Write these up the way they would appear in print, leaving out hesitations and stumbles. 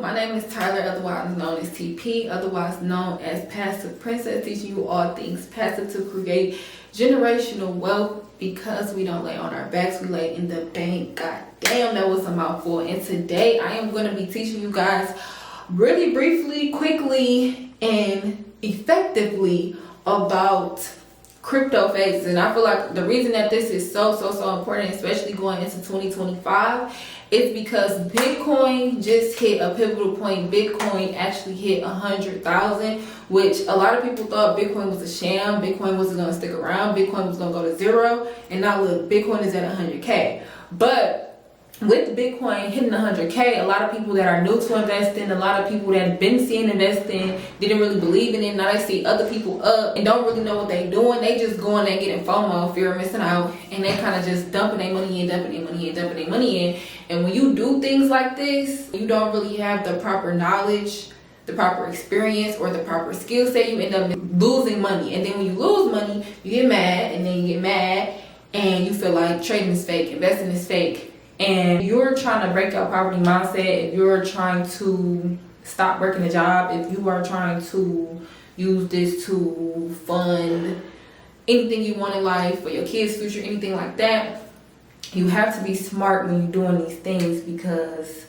My name is Tyler, otherwise known as TP, otherwise known as Passive Princess, teaching you all things passive to create generational wealth because we don't lay on our backs, we lay in the bank. God damn, that was a mouthful. And today I am going to be teaching you guys really briefly, quickly, and effectively about crypto phases. And I feel like the reason that this is so important, especially going into 2025, is because Bitcoin just hit a pivotal point. Bitcoin actually hit 100,000, which a lot of people thought Bitcoin was a sham. Bitcoin wasn't going to stick around. Bitcoin was going to go to zero. And now look, Bitcoin is at 100K. But with Bitcoin hitting 100K, a lot of people that are new to investing, a lot of people that have been seeing investing, didn't really believe in it. Now they see other people up and don't really know what they're doing. They just going there getting FOMO, fear of missing out, and they kind of just dumping their money in, dumping their money in. And when you do things like this, you don't really have the proper knowledge, the proper experience, or the proper skill set, you end up losing money. And then when you lose money, you get mad, and then you get mad, and you feel like trading is fake, investing is fake. And you're trying to break your poverty mindset, if you're trying to stop working a job, if you are trying to use this to fund anything you want in life, for your kids' future, anything like that, you have to be smart when you're doing these things, because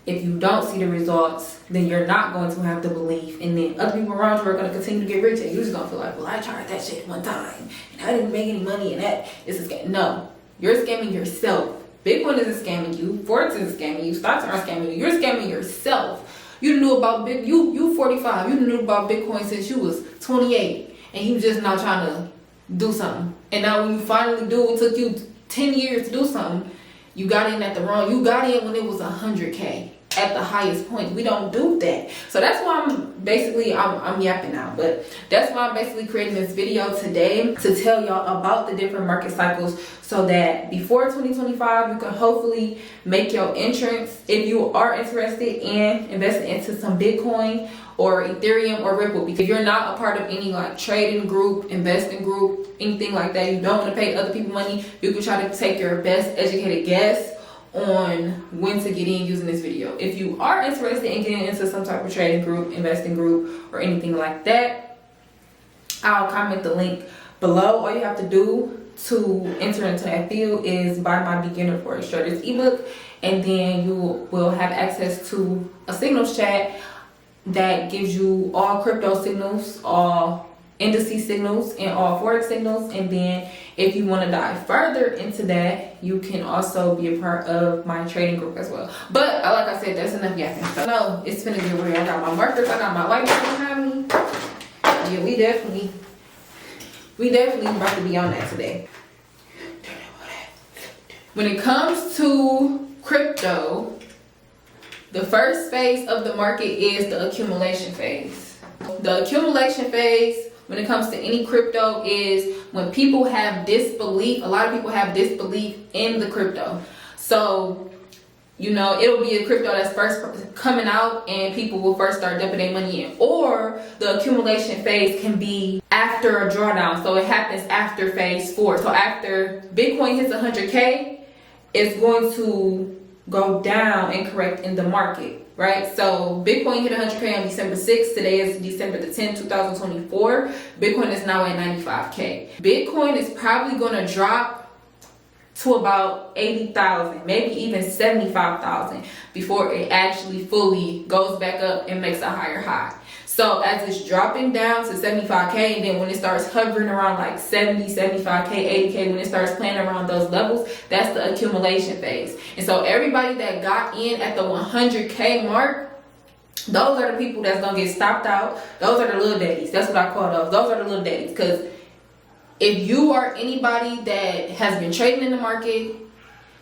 if you don't see the results, then you're not going to have the belief, and then other people around you are going to continue to get rich, and you're just going to feel like, well, I tried that shit one time and I didn't make any money, and that is a scam. No, you're scamming yourself. Bitcoin isn't scamming you. Forex isn't scamming you. Stocks aren't scamming you. You're scamming yourself. You knew about you 45. You knew about Bitcoin since you was 28, and you just now trying to do something. And now when you finally do, it took you 10 years to do something. You got in at the wrong. You got in when it was 100K at the highest point. We don't do that. So that's why I'm yapping now, but that's why I'm basically creating this video today, to tell y'all about the different market cycles, so that before 2025 you can hopefully make your entrance if you are interested in investing into some Bitcoin or Ethereum or Ripple. Because if you're not a part of any like trading group, investing group, anything like that, you don't want to pay other people money, you can try to take your best educated guess on when to get in using this video. If you are interested in getting into some type of trading group, investing group, or anything like that, I'll comment the link below. All you have to do to enter into that field is buy my Beginner Forex Traders ebook, and then you will have access to a signals chat that gives you all crypto signals, all indices signals, and all forex signals. And then if you want to dive further into that, you can also be a part of my trading group as well. But like I said, that's enough yapping. So no, it's finna get real. I got my markers, I got my whiteboard behind me. Yeah, we definitely about to be on that today. When it comes to crypto, the first phase of the market is the accumulation phase. The accumulation phase, when it comes to any crypto, is when people have disbelief. A lot of people have disbelief in the crypto. So, you know, it'll be a crypto that's first coming out and people will first start dumping their money in. Or the accumulation phase can be after a drawdown. So it happens after phase 4. So after Bitcoin hits 100K, it's going to go down and correct in the market. Right, so Bitcoin hit 100K on December 6th. Today is December the 10th, 2024. Bitcoin is now at 95K. Bitcoin is probably going to drop to about 80,000, maybe even 75,000 before it actually fully goes back up and makes a higher high. So as it's dropping down to 75K, and then when it starts hovering around like 70, 75K, 80K, when it starts playing around those levels, that's the accumulation phase. And so everybody that got in at the 100K mark, those are the people that's gonna get stopped out. Those are the little daddies. That's what I call those. Those are the little daddies. Because if you are anybody that has been trading in the market,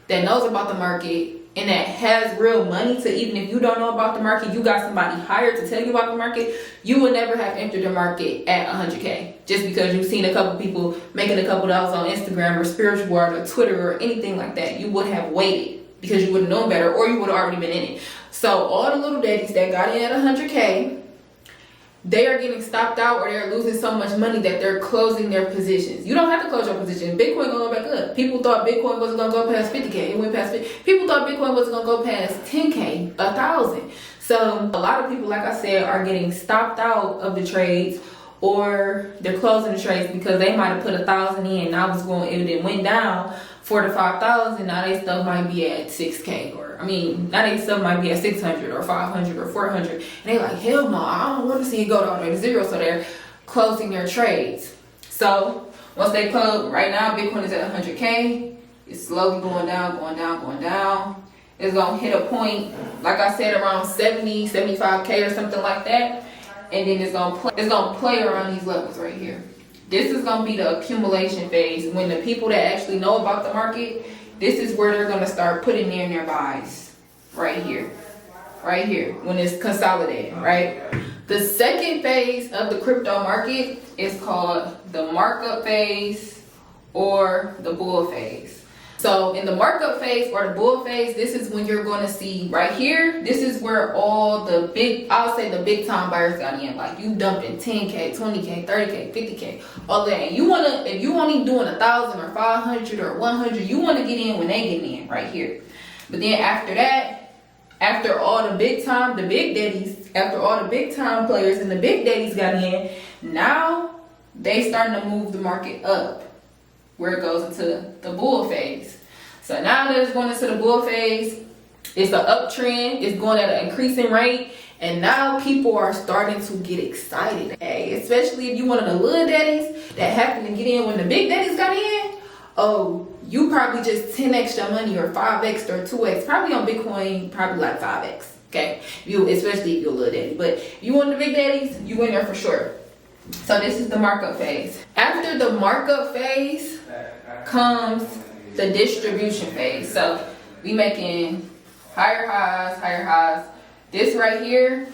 that knows about the market, and that has real money, to even if you don't know about the market, you got somebody hired to tell you about the market, you would never have entered the market at 100K just because you've seen a couple people making a couple dollars on Instagram or spiritual world or Twitter or anything like that. You would have waited because you would have known better, or you would have already been in it. So all the little daddies that got in at 100K, they are getting stopped out, or they're losing so much money that they're closing their positions. You don't have to close your position. Bitcoin gonna go back up. People thought Bitcoin wasn't gonna go past 50K. It went past 50. People thought Bitcoin wasn't gonna go past 10K, 1,000. So So a lot of people, like I said, are getting stopped out of the trades, or they're closing the trades because they might have put 1,000 in. Now it went down 4,000 to 5,000. Now they stuff might be at 6K, or now they stuff might be at 600 or 500 or 400. And they like, hell no, I don't want to see it go all the way to zero. So they're closing their trades. So once they close, right now Bitcoin is at 100K. It's slowly going down, going down, going down. It's gonna hit a point, like I said, around 70, 75K or something like that. And then it's gonna play around these levels right here. This is gonna be the accumulation phase. When the people that actually know about the market, this is where they're gonna start putting in their buys. Right here. Right here. When it's consolidating, right? The second phase of the crypto market is called the markup phase or the bull phase. So in the markup phase or the bull phase, this is when you're going to see right here. This is where all the big time buyers got in. Like you dumping 10K, 20K, 30K, 50K, all that. And if you only doing 1,000 or 500 or 100, you want to get in when they get in right here. But then after that, after all the big time players and the big daddies got in, now they starting to move the market up, where it goes into the bull phase. So now that it's going into the bull phase, it's an uptrend, it's going at an increasing rate, and now people are starting to get excited. Hey, especially if you one of the little daddies that happened to get in when the big daddies got in. Oh, you probably just 10x your money, or 5x or 2x, probably on Bitcoin, probably like 5x. Okay, especially if you're a little daddy. But if you want the big daddies, you in there for sure. So this is the markup phase. After the markup phase comes the distribution phase. So we making higher highs. This right here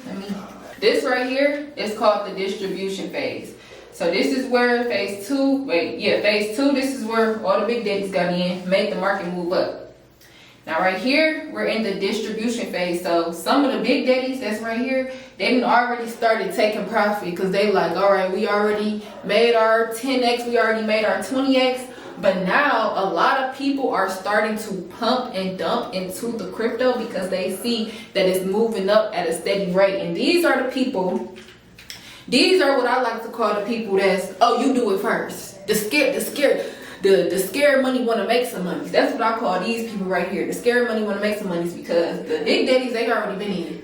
is called the distribution phase. So this is where phase two, this is where all the big daddies got in, made the market move up. Now right here, we're in the distribution phase. So some of the big daddies that's right here, they already started taking profit, because they like, all right, we already made our 10x, we already made our 20x. But now a lot of people are starting to pump and dump into the crypto because they see that it's moving up at a steady rate. And these are what I like to call the people that's, oh, you do it first. The scared money want to make some money. That's what I call these people right here. The scared money want to make some money, because the big daddies, they already been in.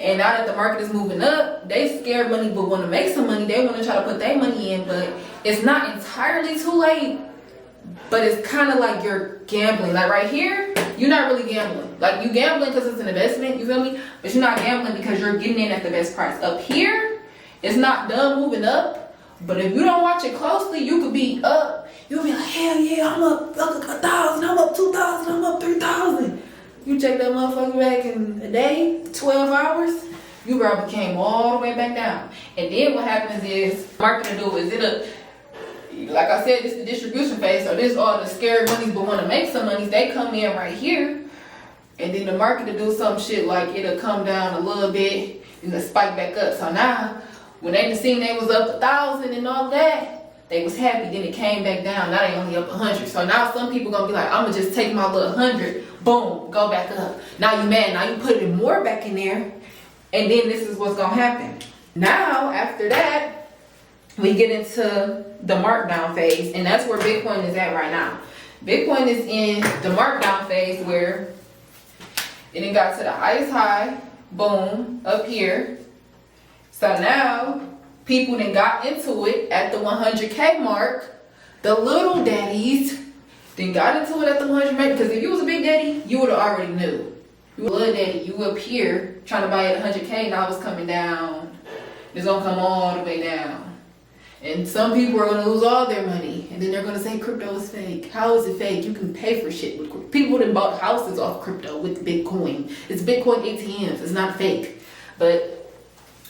And now that the market is moving up, they scared money but want to make some money. They want to try to put their money in, but it's not entirely too late. But it's kind of like you're gambling. Like right here, you're not really gambling. Like you gambling because it's an investment, you feel me? But you're not gambling because you're getting in at the best price. Up here, it's not done moving up. But if you don't watch it closely, you could be up. You'll be like, hell yeah, I'm up 1,000, I'm up 2,000, I'm up 3,000. You check that motherfucker back in a day, 12 hours, you probably came all the way back down. And then what happens is, market to do is like I said, this is the distribution phase. So this is all the scared monies but want to make some monies. They come in right here, and then the market to do some shit like it'll come down a little bit and it'll spike back up. So now when they seen they was up 1,000 and all that, they was happy. Then it came back down. Now they only up 100. So now some people gonna be like, I'm gonna just take my little 100, boom, go back up. Now you mad. Now you putting more back in there, and then this is what's gonna happen. Now after that, we get into the markdown phase, and that's where Bitcoin is at right now. Bitcoin is in the markdown phase, where it got to the highest high, boom, up here. So now people then got into it at the 100K mark. The little daddies then got into it at the 100 mark, because if you was a big daddy, you would have already knew. You a little daddy, you up here trying to buy at 100K, now it's coming down. It's gonna come all the way down. And some people are going to lose all their money. And then they're going to say crypto is fake. How is it fake? You can pay for shit with crypto. People that bought houses off crypto with Bitcoin. It's Bitcoin ATMs. It's not fake. But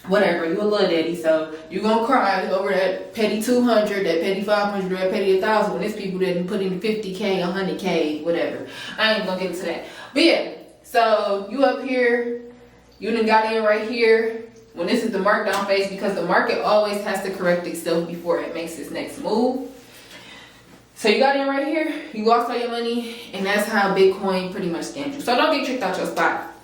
whatever. You a little daddy. So you're going to cry over that petty 200, that petty 500, that petty 1,000. When there's people that didn't put in 50K, 100K, whatever. I ain't going to get into that. But yeah. So you up here. You done got in right here. When this is the markdown phase, because the market always has to correct itself before it makes its next move. So you got in right here, you lost all your money, and that's how Bitcoin pretty much scammed you. So don't get tricked out your spot.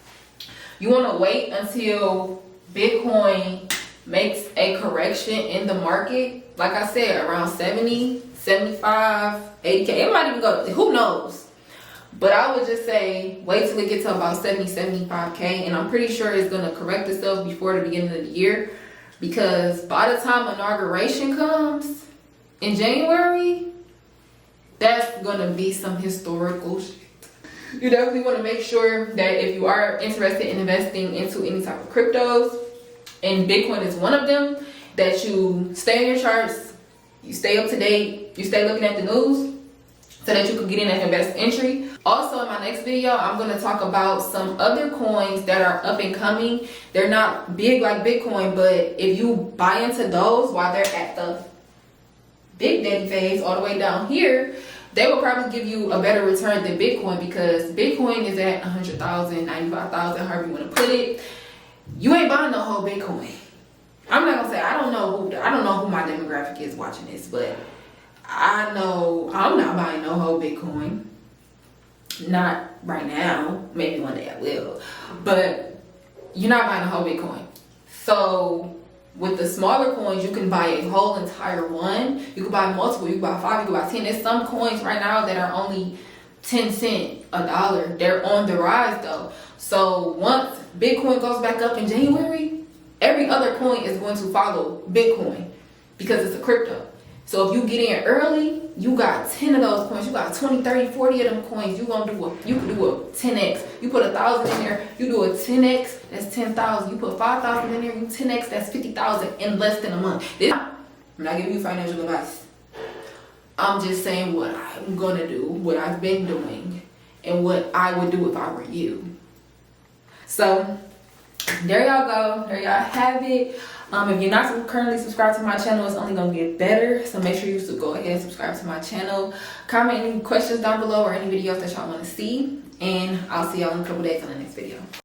You want to wait until Bitcoin makes a correction in the market. Like I said, around 70, 75, 80K. It might even go, who knows? But I would just say wait till it gets to about 70, 75K. And I'm pretty sure it's going to correct itself before the beginning of the year. Because by the time inauguration comes in January, that's going to be some historical shit. You definitely want to make sure that if you are interested in investing into any type of cryptos, and Bitcoin is one of them, that you stay on your charts, you stay up to date, you stay looking at the news, so that you can get in at your best entry. Also, in my next video, I'm going to talk about some other coins that are up and coming. They're not big like Bitcoin, but if you buy into those while they're at the big daddy phase all the way down here, they will probably give you a better return than Bitcoin, because Bitcoin is at 100,000, 95,000, however you want to put it. You ain't buying no whole Bitcoin. I'm not gonna say I don't know who my demographic is watching this, but I know I'm not buying no whole Bitcoin. Not right now. Maybe one day I will. But you're not buying a whole Bitcoin. So with the smaller coins, you can buy a whole entire one. You can buy multiple. You can buy 5. You can buy 10. There's some coins right now that are only 10 cents, $1. They're on the rise though. So once Bitcoin goes back up in January, every other coin is going to follow Bitcoin because it's a crypto. So if you get in early, you got 10 of those coins. You got 20, 30, 40 of them coins. You can do a 10x. You put 1,000 in there, you do a 10x, that's 10,000. You put 5,000 in there, you 10x, that's 50,000 in less than a month. I'm not giving you financial advice. I'm just saying what I'm gonna do, what I've been doing, and what I would do if I were you. So there y'all go. There y'all have it. If you're not currently subscribed to my channel, it's only gonna get better. So make sure you go ahead and subscribe to my channel. Comment any questions down below or any videos that y'all want to see. And I'll see y'all in a couple days on the next video.